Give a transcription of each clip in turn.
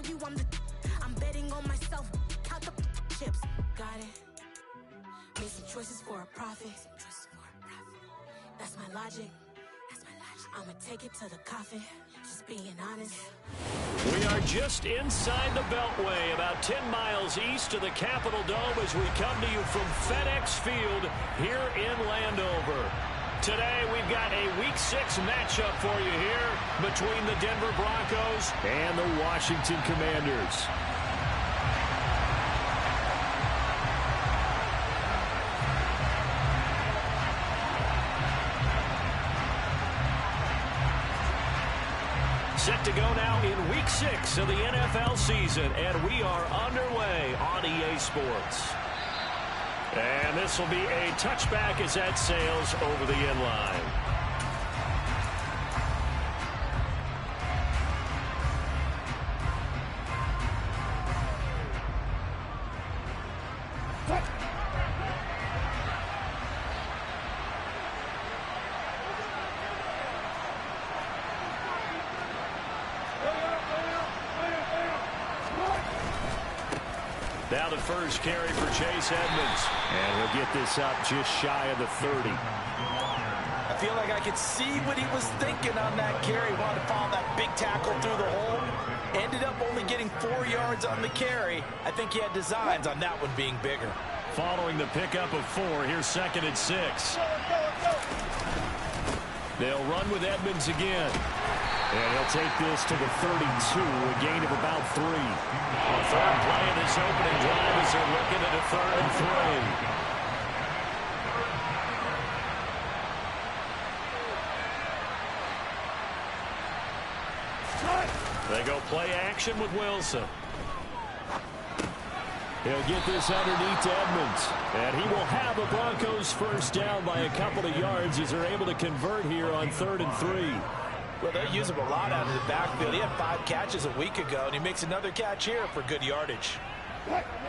you, I'm betting on myself. Count the chips. Got it. Made some choices for a profit. That's my logic. I'ma take it to the coffin. Just being honest. We are just inside the Beltway, about 10 miles east of the Capitol Dome as we come to you from FedEx Field here in Landover. Today we've got a Week 6 matchup for you here between the Denver Broncos and the Washington Commanders. Set to go now in Week 6 of the NFL season, and we are underway on EA Sports. And this will be a touchback as that sails over the end line. Now the first carry for Chase Edmonds. And he'll get this up just shy of the 30. I feel like I could see what he was thinking on that carry. He wanted to follow that big tackle through the hole. Ended up only getting 4 yards on the carry. I think he had designs on that one being bigger. Following the pickup of 4, here's 2nd and 6. They'll run with Edmonds again. And he'll take this to the 32, a gain of about 3. A third play in this opening drive as they're looking at a 3rd and 3. They go play action with Wilson. He'll get this underneath to Edmonds. And he will have a Broncos first down by a couple of yards as they're able to convert here on 3rd and 3. Well, they'll use him a lot out of the backfield. He had 5 catches a week ago, and he makes another catch here for good yardage.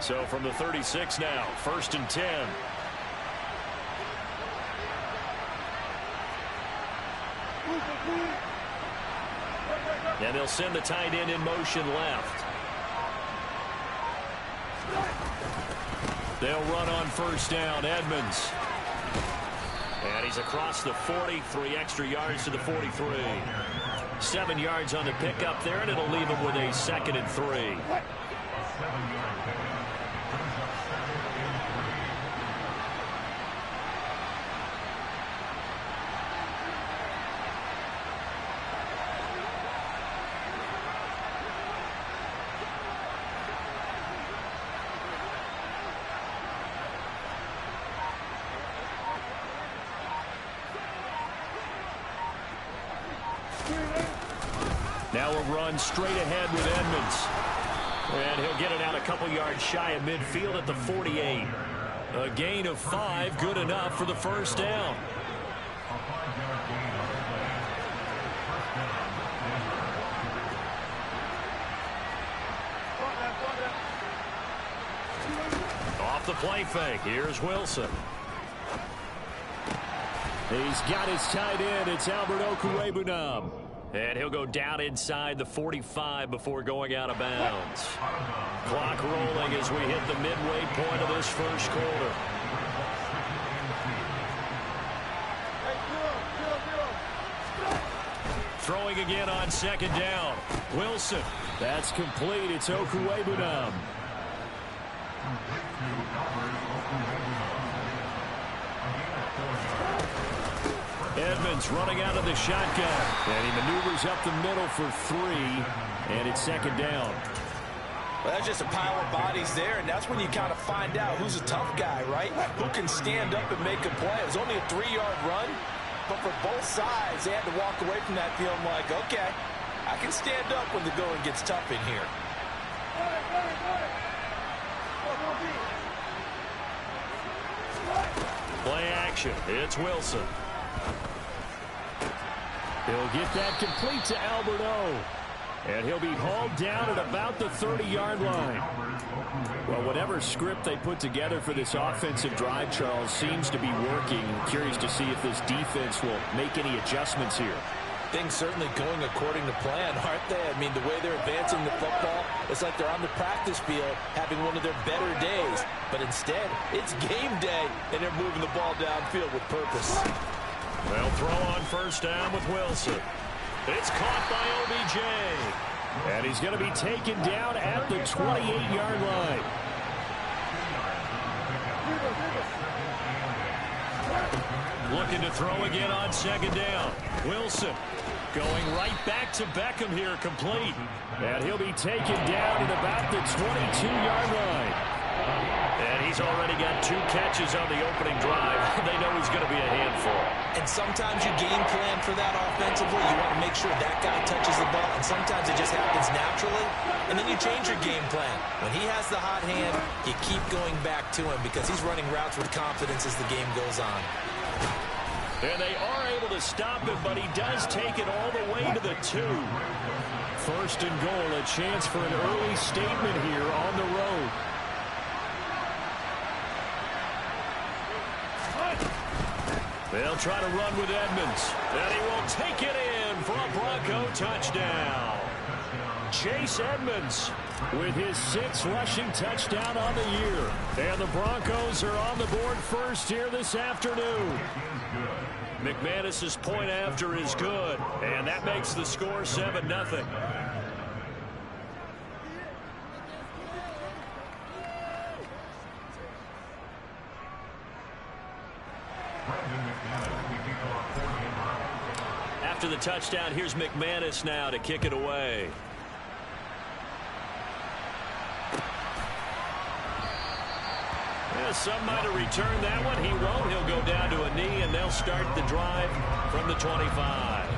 So from the 36 now, 1st and 10. And they'll send the tight end in motion left. They'll run on first down, Edmonds. And he's across the 40, 3 extra yards to the 43. 7 yards on the pickup there, and it'll leave him with a 2nd and 3. Now a run straight ahead with Edmonds. And he'll get it out a couple yards shy of midfield at the 48. A gain of 5, good enough for the first down. Off the play fake, here's Wilson. He's got his tight end, it's Albert Okwuegbunam. And he'll go down inside the 45 before going out of bounds. Clock rolling as we hit the midway point of this first quarter. Throwing again on 2nd down. Wilson. That's complete. It's Okwuegbunam. Edmonds running out of the shotgun. And he maneuvers up the middle for 3. And it's 2nd down. Well, that's just a pile of bodies there, and that's when you kind of find out who's a tough guy, right? Who can stand up and make a play. It was only a 3-yard run, but for both sides, they had to walk away from that feeling like, okay, I can stand up when the going gets tough in here. Play action. It's Wilson. He'll get that complete to Albert O. And he'll be hauled down at about the 30-yard line. Well, whatever script they put together for this offensive drive, Charles, seems to be working. Curious to see if this defense will make any adjustments here. Things certainly going according to plan, aren't they? I mean, the way they're advancing the football, it's like they're on the practice field having one of their better days. But instead, it's game day, and they're moving the ball downfield with purpose. They'll throw on first down with Wilson. It's caught by OBJ. And he's going to be taken down at the 28-yard line. Looking to throw again on second down. Wilson going right back to Beckham here, complete. And he'll be taken down at about the 22-yard line. And he's already got 2 catches on the opening drive. They know he's going to be a handful. And sometimes you game plan for that offensively. You want to make sure that guy touches the ball. And sometimes it just happens naturally. And then you change your game plan. When he has the hot hand, you keep going back to him because he's running routes with confidence as the game goes on. And they are able to stop him, but he does take it all the way to the 2. First and goal, a chance for an early statement here on the road. They'll try to run with Edmonds. And he will take it in for a Bronco touchdown. Chase Edmonds with his 6th rushing touchdown on the year. And the Broncos are on the board first here this afternoon. McManus's point after is good. And that makes the score 7-0. After the touchdown, here's McManus now to kick it away. Yeah, some might have returned that one. He won't. He'll go down to a knee, and they'll start the drive from the 25.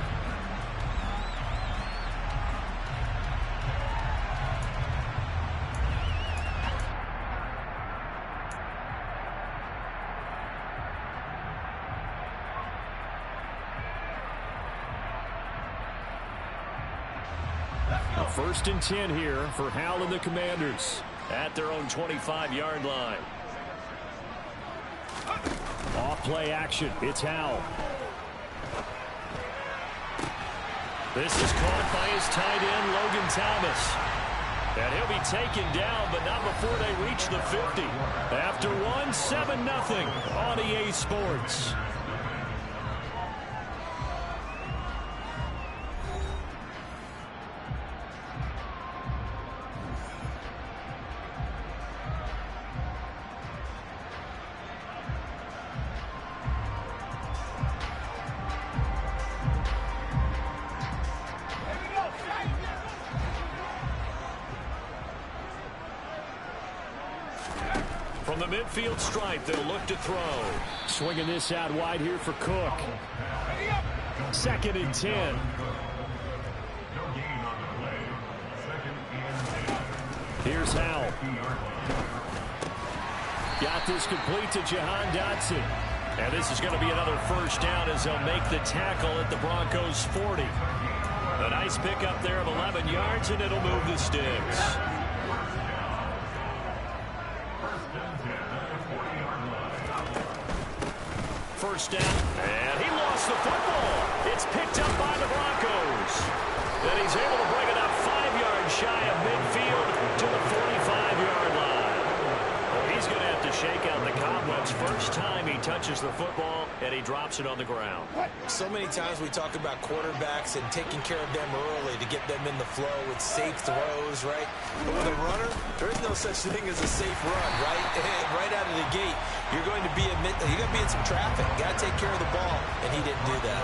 First and 10 here for Howell and the Commanders at their own 25-yard line. Off play action. It's Howell. This is caught by his tight end, Logan Thomas. And he'll be taken down, but not before they reach the 50. After one, 7-0 on EA Sports. From the midfield stripe, they'll look to throw. Swinging this out wide here for Cook. 2nd and 10. Here's Howell. Got this complete to Jahan Dotson. And this is going to be another first down as they'll make the tackle at the Broncos' 40. A nice pickup there of 11 yards, and it'll move the sticks. First down, and he lost the football. It's picked up by the Broncos. And he's able to bring it up 5 yards shy of midfield to the 45-yard line. Well, he's going to have to shake out the cobwebs first time he touches the football, and he drops it on the ground. So many times we talk about quarterbacks and taking care of them early to get them in the flow with safe throws, right? But with a runner, there is no such thing as a safe run, right? And right out of the gate, you're going to be in some traffic. You got to take care of the ball, and he didn't do that.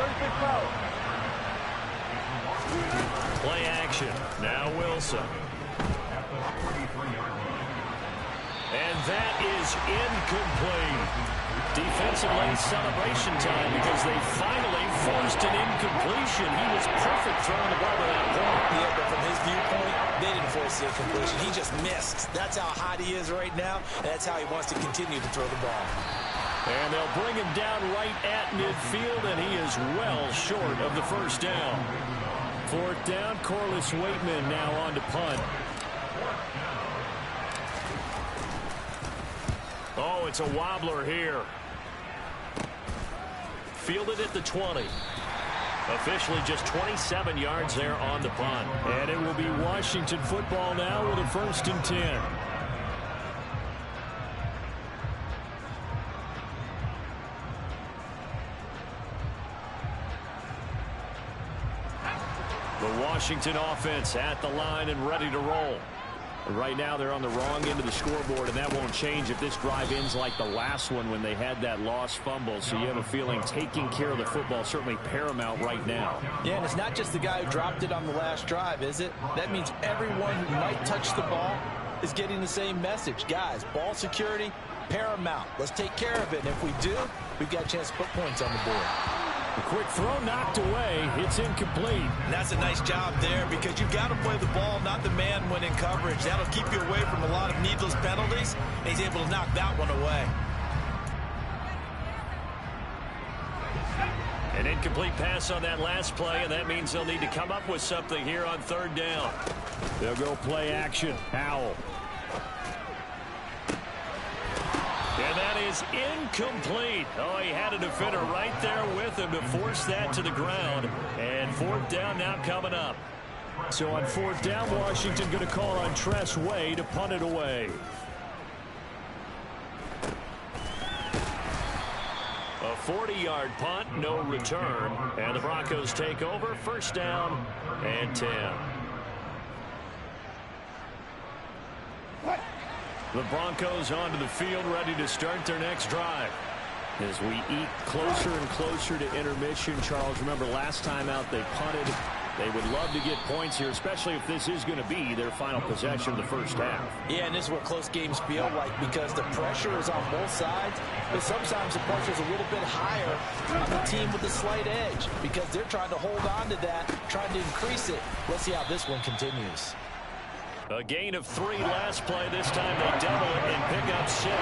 Play action. Now Wilson. And that is incomplete. Defensively, celebration time because they finally forced an incompletion. He was perfect throwing the ball to that point. Yeah, but from his viewpoint, they didn't force the incompletion. He just missed. That's how hot he is right now, and that's how he wants to continue to throw the ball. And they'll bring him down right at midfield, and he is well short of the first down. 4th down, Corliss Waitman now on to punt. Oh, it's a wobbler here. Fielded at the 20. Officially just 27 yards there on the punt. And it will be Washington football now with a 1st and 10. The Washington offense at the line and ready to roll. Right now they're on the wrong end of the scoreboard, and that won't change if this drive ends like the last one when they had that lost fumble. So you have a feeling taking care of the football certainly paramount right now. Yeah, and it's not just the guy who dropped it on the last drive, is it? That means everyone who might touch the ball is getting the same message. Guys, ball security, paramount. Let's take care of it. And if we do, we've got a chance to put points on the board. A quick throw knocked away. It's incomplete. And that's a nice job there because you've got to play the ball, not the man when in coverage. That'll keep you away from a lot of needless penalties. And he's able to knock that one away. An incomplete pass on that last play, and that means they'll need to come up with something here on 3rd down. They'll go play action. Howell. And that is incomplete. Oh, he had a defender right there with him to force that to the ground. And 4th down now coming up. So on 4th down, Washington going to call on Tress Way to punt it away. A 40-yard punt, no return. And the Broncos take over. 1st down and 10. The Broncos onto the field, ready to start their next drive. As we eat closer and closer to intermission, Charles, remember last time out they punted. They would love to get points here, especially if this is going to be their final possession of the 1st half. Yeah, and this is what close games feel like because the pressure is on both sides, but sometimes the pressure is a little bit higher on the team with a slight edge because they're trying to hold on to that, trying to increase it. Let's see how this one continues. A gain of 3 last play. This time they double it and pick up 6.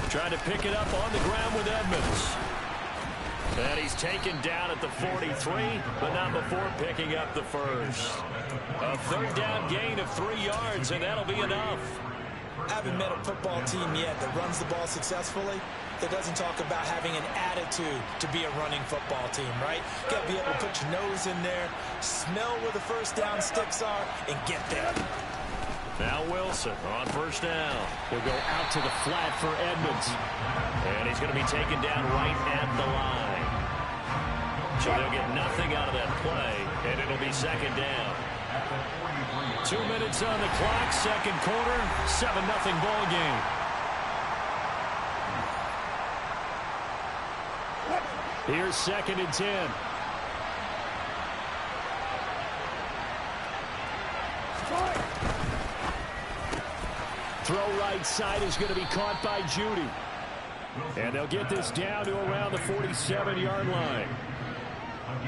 Trying to pick it up on the ground with Edmonds. And he's taken down at the 43, but not before picking up the 1st. A 3rd down gain of 3 yards, and that'll be enough. I haven't met a football team yet that runs the ball successfully that doesn't talk about having an attitude to be a running football team, right? You got to be able to put your nose in there, smell where the 1st down sticks are, and get there. Now Wilson on 1st down. He'll go out to the flat for Edmonds. And he's going to be taken down right at the line. So they'll get nothing out of that play, and it'll be 2nd down. 2 minutes on the clock, 2nd quarter, 7-0 ball game. Here's 2nd and 10. Throw right side is going to be caught by Judy. And they'll get this down to around the 47-yard line.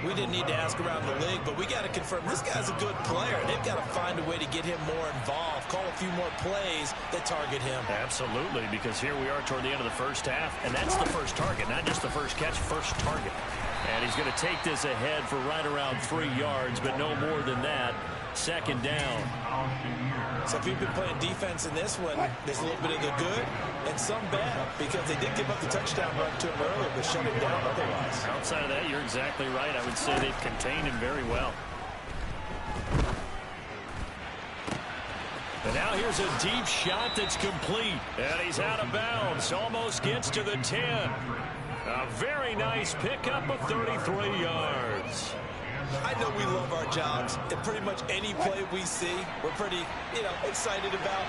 We didn't need to ask around the league, but we got to confirm this guy's a good player. They've got to find a way to get him more involved, call a few more plays that target him. Absolutely, because here we are toward the end of the 1st half, and that's the 1st target, not just the 1st catch, 1st target. And he's going to take this ahead for right around 3 yards, but no more than that. 2nd down. So if you've been playing defense in this one, there's a little bit of the good and some bad because they did give up the touchdown run to him earlier, but shut him down otherwise. Outside of that, you're exactly right. I would say they've contained him very well. And now here's a deep shot that's complete. And he's out of bounds. Almost gets to the 10. A very nice pickup of 33 yards. I know we love our jobs, and pretty much any play we see, we're pretty, excited about.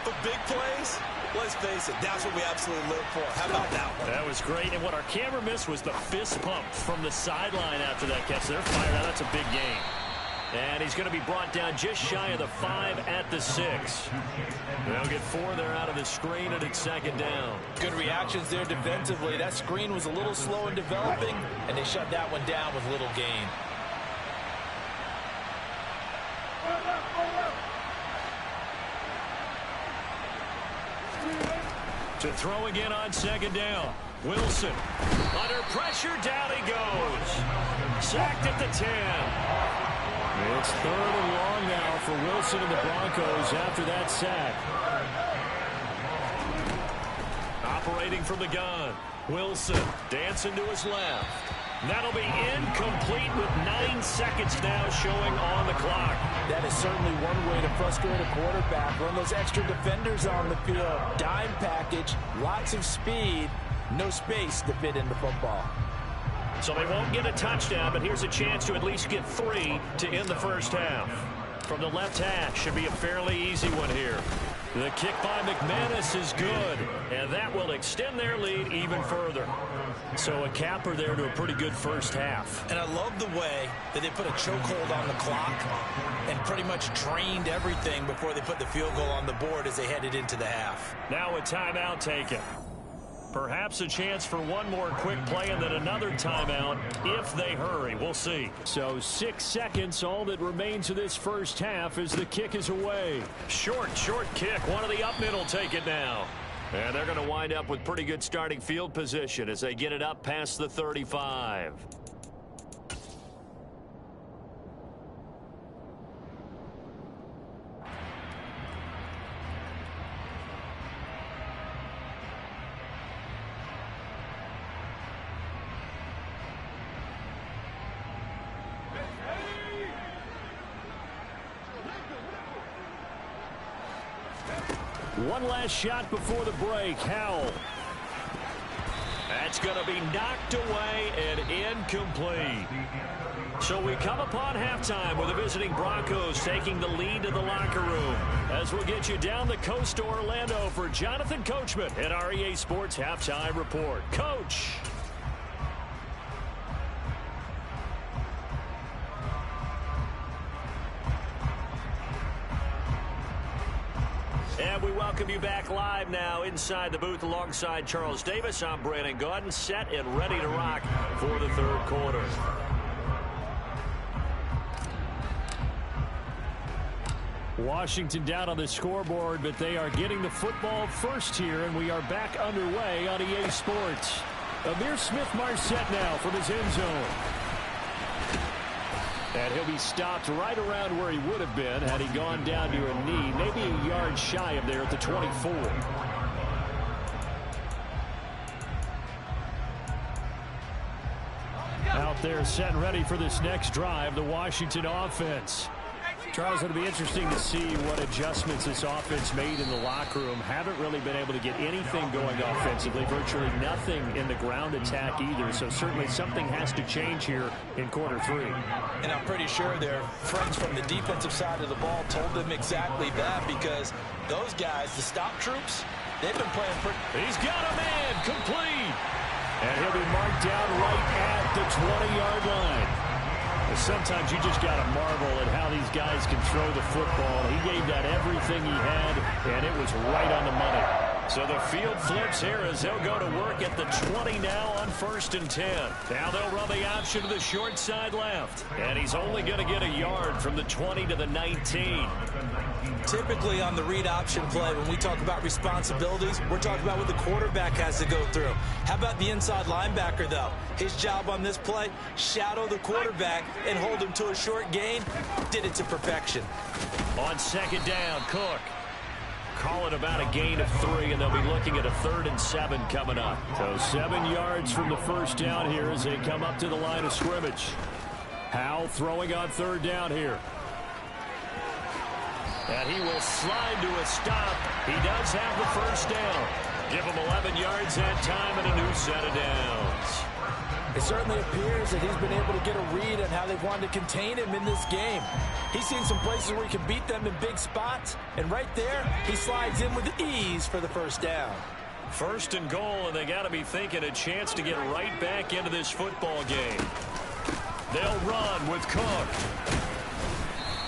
But big plays, let's face it, that's what we absolutely live for. How about that one? That was great, and what our camera missed was the fist pump from the sideline after that catch. They're fired out. That's a big gain. And he's going to be brought down just shy of the 5 at the 6. They'll get 4 there out of the screen, and it's 2nd down. Good reactions there defensively. That screen was a little slow in developing, and they shut that one down with little gain. To throw again on 2nd down. Wilson under pressure, down he goes. Sacked at the 10. It's 3rd and long now for Wilson and the Broncos after that sack. Operating from the gun. Wilson dancing to his left. That'll be incomplete with 9 seconds now showing on the clock. That is certainly one way to frustrate a quarterback. Run those extra defenders on the field. Dime package, lots of speed, no space to fit into football. So they won't get a touchdown, but here's a chance to at least get 3 to end the first half. From the left hash, should be a fairly easy one here. The kick by McManus is good, and that will extend their lead even further. So a capper there to a pretty good first half. And I love the way that they put a chokehold on the clock and pretty much drained everything before they put the field goal on the board as they headed into the half. Now a timeout taken. Perhaps a chance for one more quick play and then another timeout if they hurry. We'll see. So 6 seconds, all that remains of this first half as the kick is away. Short kick. One of the up mid will take it now. And they're going to wind up with pretty good starting field position as they get it up past the 35. One last shot before the break. Howell. That's going to be knocked away and incomplete. So we come upon halftime with the visiting Broncos taking the lead to the locker room. As we'll get you down the coast to Orlando for Jonathan Coachman at our EA Sports Halftime Report. Coach. And we welcome you back live now inside the booth alongside Charles Davis. I'm Brandon Gaudin, set and ready to rock for the third quarter. Washington down on the scoreboard, but they are getting the football first here, and we are back underway on EA Sports. Amir Smith-Marset now from his end zone. And he'll be stopped right around where he would have been had he gone down to a knee, maybe a yard shy of there at the 24. Out there set and ready for this next drive, the Washington offense. Charles, it'll be interesting to see what adjustments this offense made in the locker room. Haven't really been able to get anything going offensively, virtually nothing in the ground attack either. So certainly something has to change here in quarter 3. And I'm pretty sure their friends from the defensive side of the ball told them exactly that, because those guys, the stop troops, they've been playing pretty. He's got a man complete. And he'll be marked down right at the 20-yard line. Sometimes you just got to marvel at how these guys can throw the football. He gave that everything he had, and it was right on the money. So the field flips here as they'll go to work at the 20 now on 1st and 10. Now they'll run the option to the short side left. And he's only going to get a yard from the 20 to the 19. Typically on the read option play, when we talk about responsibilities, we're talking about what the quarterback has to go through. How about the inside linebacker, though? His job on this play, shadow the quarterback and hold him to a short gain. Did it to perfection. On 2nd down, Cook. Call it about a gain of 3, and they'll be looking at a 3rd and 7 coming up. So 7 yards from the first down here as they come up to the line of scrimmage. Howell throwing on 3rd down here. And he will slide to a stop. He does have the first down. Give him 11 yards that time and a new set of downs. It certainly appears that he's been able to get a read on how they've wanted to contain him in this game. He's seen some places where he can beat them in big spots, and right there, he slides in with ease for the first down. 1st and goal, and they got to be thinking a chance to get right back into this football game. They'll run with Cook.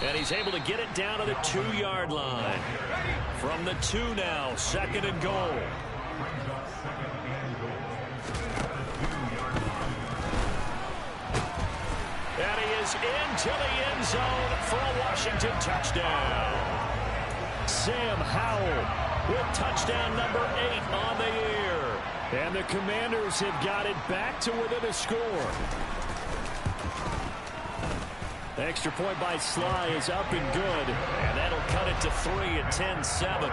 And he's able to get it down to the 2-yard line. From the 2 now, 2nd and goal. And he is into the end zone for a Washington touchdown. Sam Howell with touchdown number 8 on the year. And the Commanders have got it back to within a score. The extra point by Sly is up and good. And that'll cut it to 3 at 10-7.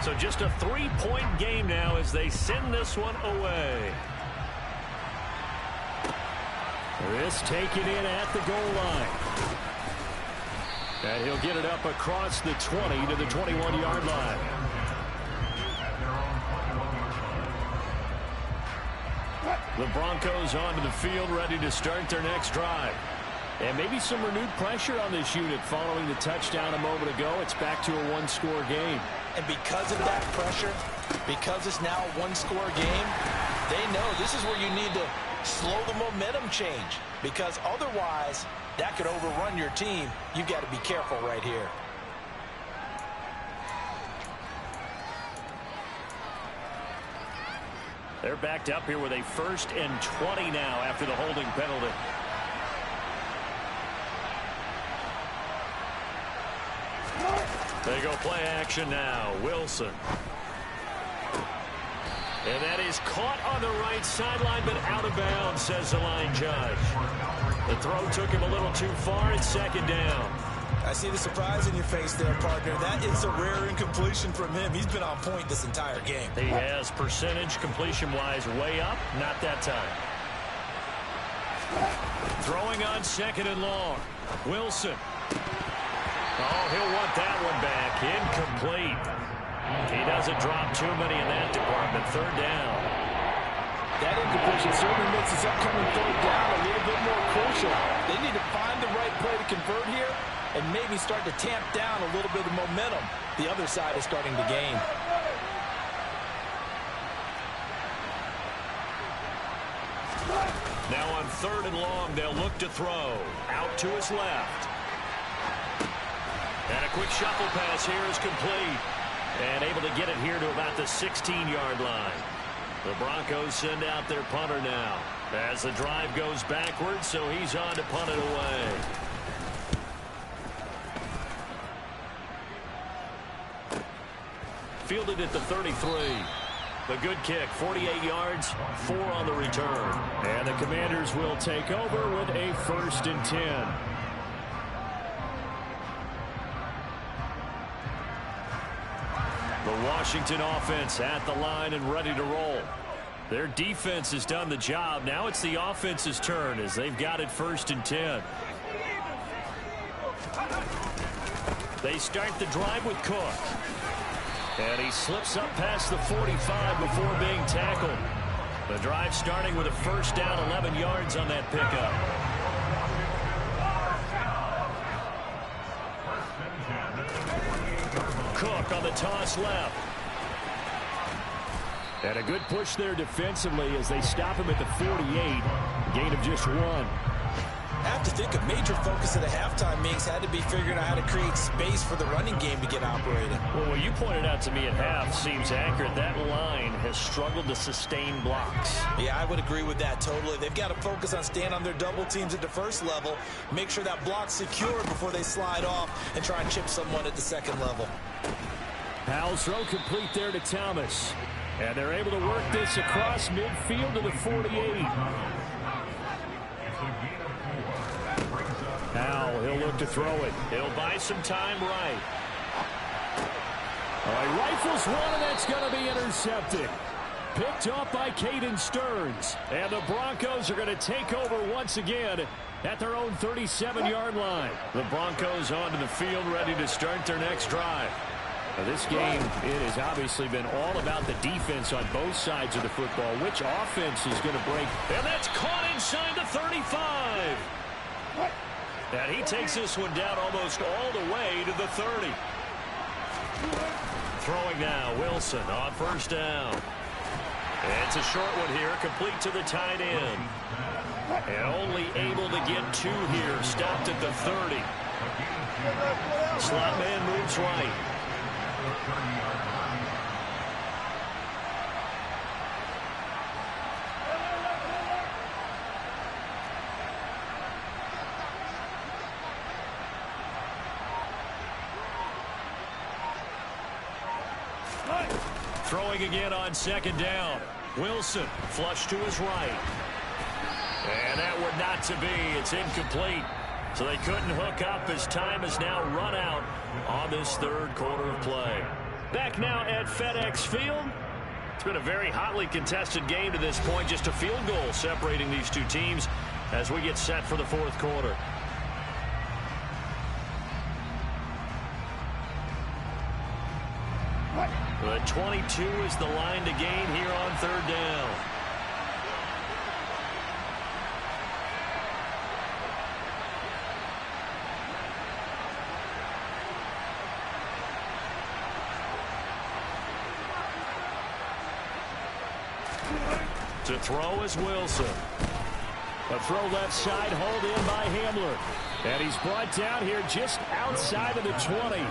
So just a 3-point game now as they send this one away. This taken in at the goal line. And he'll get it up across the 20 to the 21-yard line. The Broncos onto the field, ready to start their next drive. And maybe some renewed pressure on this unit following the touchdown a moment ago. It's back to a one-score game. And because of that pressure, because it's now a one-score game, they know this is where you need to slow the momentum change, because otherwise that could overrun your team. You got to be careful right here. They're backed up here with a 1st and 20 now after the holding penalty. They go play action now. Wilson. And that is caught on the right sideline, but out of bounds, says the line judge. The throw took him a little too far. It's 2nd down. I see the surprise in your face there, partner. That is a rare incompletion from him. He's been on point this entire game. He has percentage completion-wise way up. Not that time. Throwing on 2nd and long. Wilson. Oh, he'll want that one back. Incomplete. He doesn't drop too many in that department. 3rd down. That incompletion certainly makes this upcoming 3rd down a little bit more crucial. They need to find the right play to convert here and maybe start to tamp down a little bit of momentum. The other side is starting to gain. Now on 3rd and long, they'll look to throw. Out to his left. And a quick shuffle pass here is complete. And able to get it here to about the 16-yard line. The Broncos send out their punter now as the drive goes backwards, so he's on to punt it away. Fielded at the 33. The good kick, 48 yards, 4 on the return. And the Commanders will take over with a 1st and 10. The Washington offense at the line and ready to roll. Their defense has done the job. Now it's the offense's turn as they've got it 1st and 10. They start the drive with Cook. And he slips up past the 45 before being tackled. The drive starting with a 1st down, 11 yards on that pickup. Cook on the toss left. And a good push there defensively as they stop him at the 48. Gain of just 1. I have to think a major focus of the halftime meetings had to be figuring out how to create space for the running game to get operating. Well, what you pointed out to me at half seems accurate. That line has struggled to sustain blocks. Yeah, I would agree with that totally. They've got to focus on staying on their double teams at the 1st level, make sure that block's secure before they slide off and try and chip someone at the 2nd level. Powell's throw complete there to Thomas. And they're able to work this across midfield to the 48. Now he'll look to throw it. He'll buy some time right. All right, rifles one, and that's going to be intercepted. Picked off by Caden Stearns. And the Broncos are going to take over once again at their own 37-yard line. The Broncos onto the field ready to start their next drive. Now this game, it has obviously been all about the defense on both sides of the football. Which offense is going to break? And that's caught inside the 35. And he takes this one down almost all the way to the 30. Throwing now, Wilson on 1st down. It's a short one here, complete to the tight end. And only able to get 2 here, stopped at the 30. Slot man moves right. Throwing again on second down. Wilson flush to his right. And that would not to be. It's incomplete. So they couldn't hook up as time has now run out on this third quarter of play. Back now at FedEx Field. It's been a very hotly contested game to this point. Just a field goal separating these two teams as we get set for the fourth quarter. The 22 is the line to gain here on third down. To throw is Wilson. A throw left side, hauled in by Hamler. And he's brought down here just outside of the 20.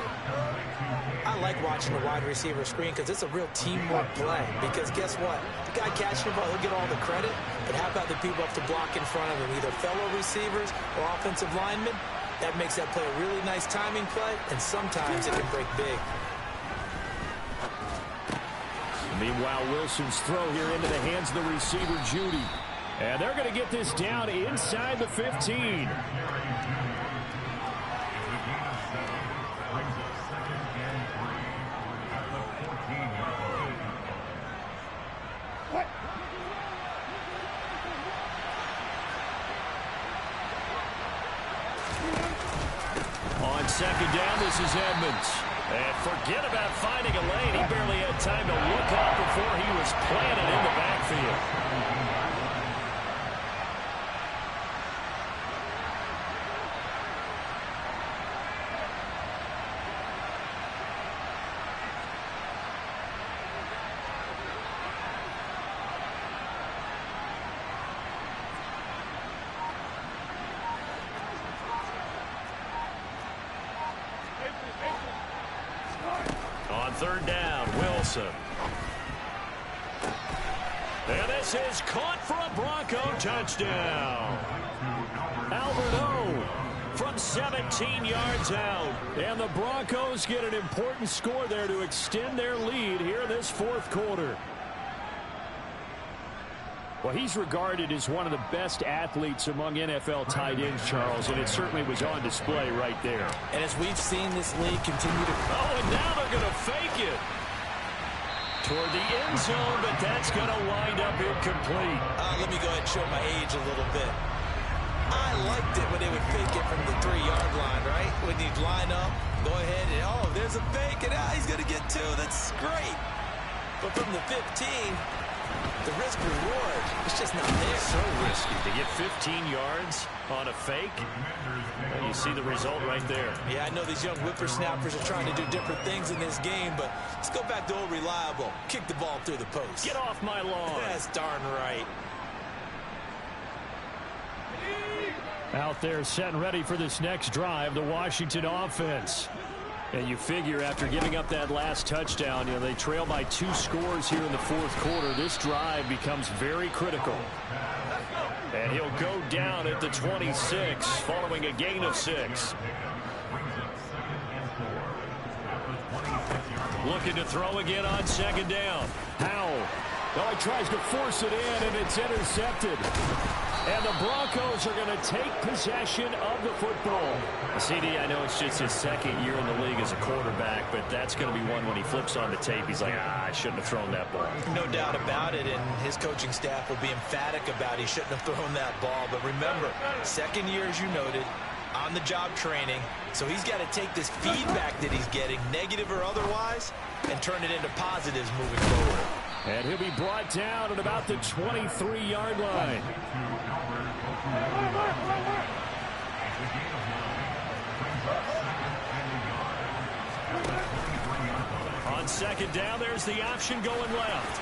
I like watching the wide receiver screen because it's a real teamwork play. Because guess what? The guy catching the ball, he'll get all the credit. But how about the people up to block in front of him, either fellow receivers or offensive linemen? That makes that play a really nice timing play, and sometimes it can break big. Meanwhile, Wilson's throw here into the hands of the receiver, Judy. And they're going to get this down inside the 15. On second down, this is Edmonds. And forget about finding a lane. He barely had time to look up before he was planted in the backfield. On third down, Wilson. And this is caught for a Bronco touchdown. Albert O from 17 yards out. And the Broncos get an important score there to extend their lead here in this fourth quarter. Well, he's regarded as one of the best athletes among NFL tight ends, Charles, and it certainly was on display right there. And as we've seen this league continue to... Oh, and now they're going to fake it toward the end zone, but that's going to wind up incomplete. Let me go ahead and show my age a little bit. I liked it when they would fake it from the 3-yard line, right? When you'd line up, go ahead and, oh, there's a fake, and he's going to get 2. That's great. But from the 15... the risk-reward is just not there. So risky to get 15 yards on a fake. Well, you see the result right there. Yeah, I know these young whippersnappers are trying to do different things in this game, but let's go back to old reliable. Kick the ball through the post. Get off my lawn. That's darn right. Out there set and ready for this next drive, the Washington offense. And you figure after giving up that last touchdown, you know, they trail by 2 scores here in the fourth quarter. This drive becomes very critical. And he'll go down at the 26 following a gain of 6. Looking to throw again on second down. Howell. Oh, he tries to force it in, and it's intercepted. And the Broncos are going to take possession of the football. CD, I know it's just his second year in the league as a quarterback, but that's going to be one when he flips on the tape. He's like, I shouldn't have thrown that ball. No doubt about it, and his coaching staff will be emphatic about he shouldn't have thrown that ball. But remember, second year, as you noted, on-the-job training. So he's got to take this feedback that he's getting, negative or otherwise, and turn it into positives moving forward. And he'll be brought down at about the 23-yard line. On second down, there's the option going left.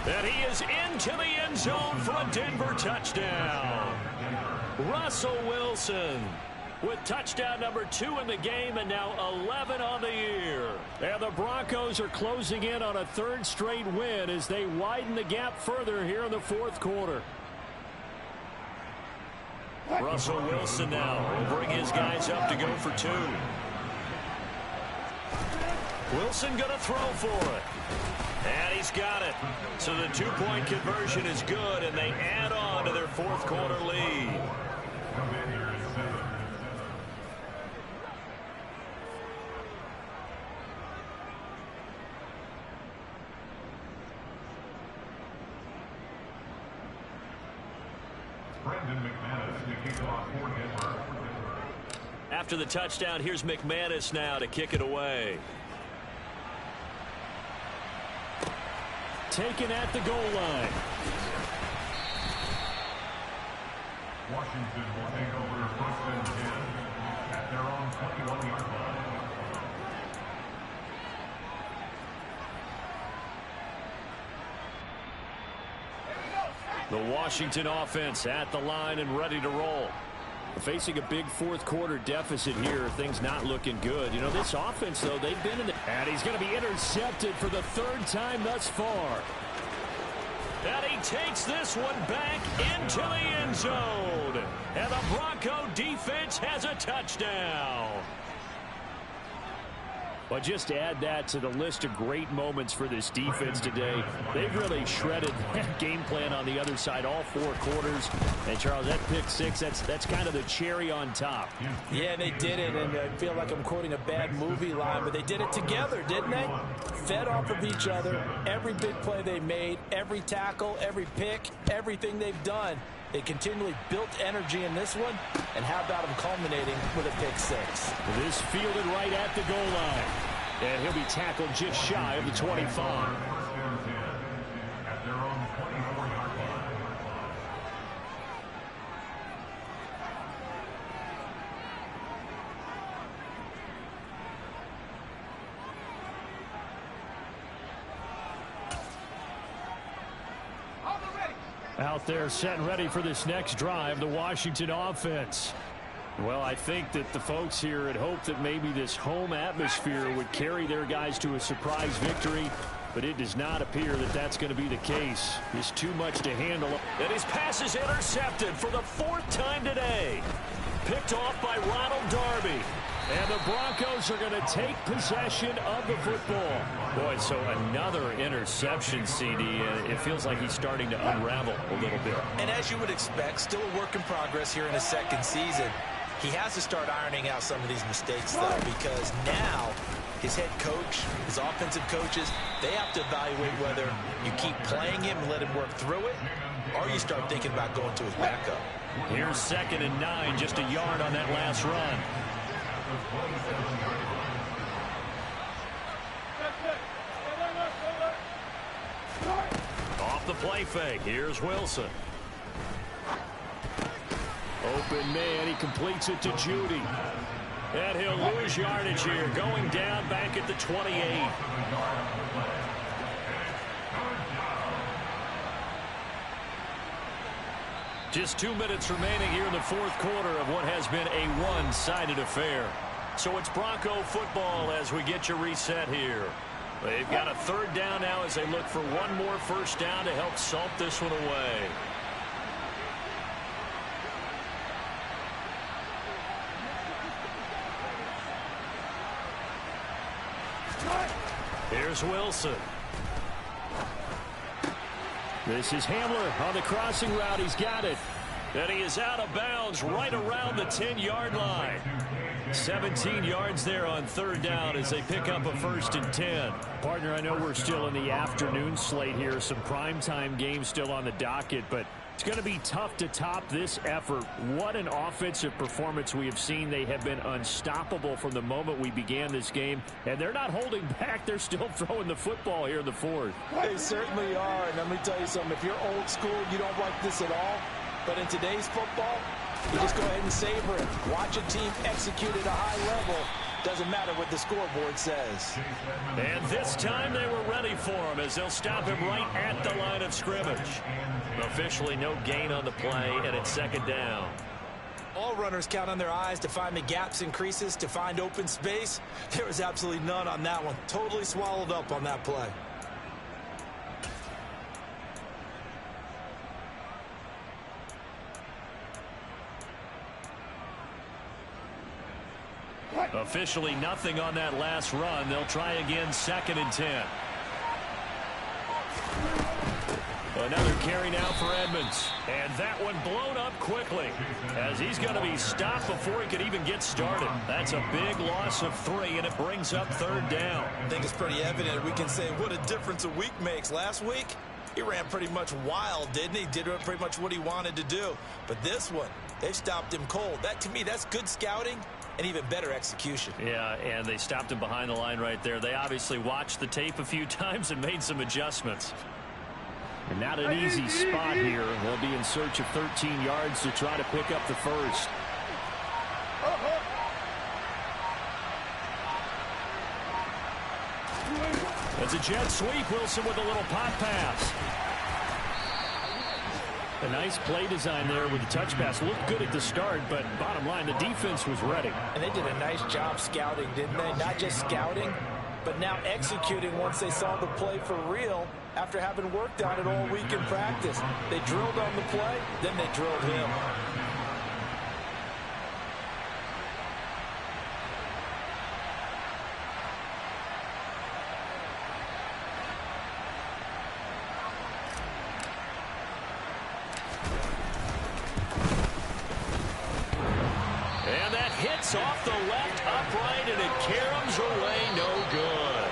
And he is into the end zone for a Denver touchdown. Russell Wilson with touchdown number 2 in the game and now 11 on the year. And the Broncos are closing in on a 3rd straight win as they widen the gap further here in the fourth quarter. Russell Wilson now will bring his guys up to go for 2. Wilson going to throw for it. And he's got it. So the two-point conversion is good, and they add on to their fourth quarter lead. After the touchdown, here's McManus now to kick it away. Taken at the goal line. Washington will take over first and 10 at their own 21-yard line. The Washington offense at the line and ready to roll. Facing a big fourth quarter deficit here. Things not looking good. You know, this offense, though, they've been in the... And he's going to be intercepted for the third time thus far. And he takes this one back into the end zone. And the Bronco defense has a touchdown. But just add that to the list of great moments for this defense today. They've really shredded that game plan on the other side all four quarters. And, Charles, that pick six, that's kind of the cherry on top. Yeah, they did it, and I feel like I'm quoting a bad movie line, but they did it together, didn't they? Fed off of each other, every big play they made, every tackle, every pick, everything they've done. They continually built energy in this one, and how about them culminating with a pick six? This fielded right at the goal line. And he'll be tackled just shy of the 25. At their own 24-yard line. Out there set and ready for this next drive, the Washington offense. Well, I think that the folks here had hoped that maybe this home atmosphere would carry their guys to a surprise victory, but it does not appear that that's going to be the case. There's too much to handle. And his pass is intercepted for the fourth time today. Picked off by Ronald Darby. And the Broncos are going to take possession of the football. Boy, so another interception, CD, and it feels like he's starting to unravel a little bit. And as you would expect, still a work in progress here in his second season. He has to start ironing out some of these mistakes, though, because now his head coach, his offensive coaches, they have to evaluate whether you keep playing him and let him work through it, or you start thinking about going to his backup. Here's 2nd and 9, just a yard on that last run. Off the play fake. Here's Wilson. Open man. He completes it to Judy. And he'll lose yardage here. Going down back at the 28. Just 2 minutes remaining here in the fourth quarter of what has been a one-sided affair. So it's Bronco football as we get you reset here. They've got a third down now as they look for one more first down to help salt this one away. Here's Wilson. This is Hamler on the crossing route. He's got it. And he is out of bounds right around the 10-yard line. 17 yards there on third down as they pick up a 1st and 10. Partner, I know we're still in the afternoon slate here. Some primetime games still on the docket, but it's going to be tough to top this effort. What an offensive performance we have seen. They have been unstoppable from the moment we began this game, and they're not holding back. They're still throwing the football here in the fourth. They certainly are, and let me tell you something. If you're old school, you don't like this at all. But in today's football, you just go ahead and savor it. Watch a team execute at a high level. Doesn't matter what the scoreboard says. And this time they were ready for him as they'll stop him right at the line of scrimmage. Officially no gain on the play, and it's 2nd down. All runners count on their eyes to find the gaps and creases, to find open space. There was absolutely none on that one. Totally swallowed up on that play. Officially nothing on that last run. They'll try again, 2nd and 10. Another carry now for Edmonds. And that one blown up quickly as he's going to be stopped before he could even get started. That's a big loss of 3, and it brings up 3rd down. I think it's pretty evident. We can say what a difference a week makes. Last week, he ran pretty much wild, didn't he? Did pretty much what he wanted to do. But this one, they've stopped him cold. That, to me, that's good scouting and even better execution. Yeah, and they stopped him behind the line right there. They obviously watched the tape a few times and made some adjustments. And not an easy spot here. They'll be in search of 13 yards to try to pick up the first. It's a jet sweep. Wilson with a little pop pass. A nice play design there with the touch pass. Looked good at the start, but bottom line, the defense was ready. And they did a nice job scouting, didn't they? Not just scouting, but now executing once they saw the play for real after having worked on it all week in practice. They drilled on the play, then they drilled him. And that hits off the left upright, and it caroms away no good.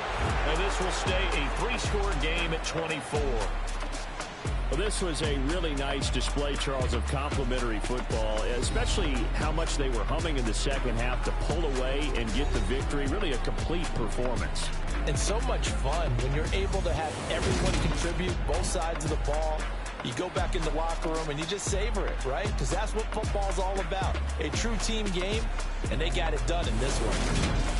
And this will stay a 3-score game at 24. Well, this was a really nice display, Charles, of complimentary football, especially how much they were humming in the second half to pull away and get the victory. Really a complete performance. And so much fun when you're able to have everyone contribute, both sides of the ball. You go back in the locker room and you just savor it, right? Because that's what football's all about. A true team game, and they got it done in this one.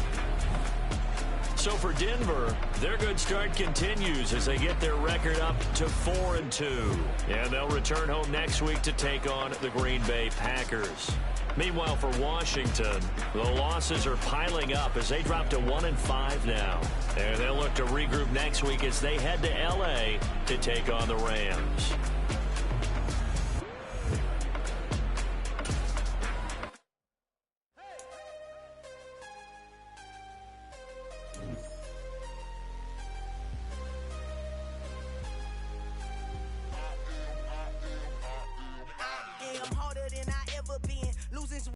So for Denver, their good start continues as they get their record up to 4-2. And they'll return home next week to take on the Green Bay Packers. Meanwhile, for Washington, the losses are piling up as they drop to 1-5 now. And they'll look to regroup next week as they head to L.A. to take on the Rams.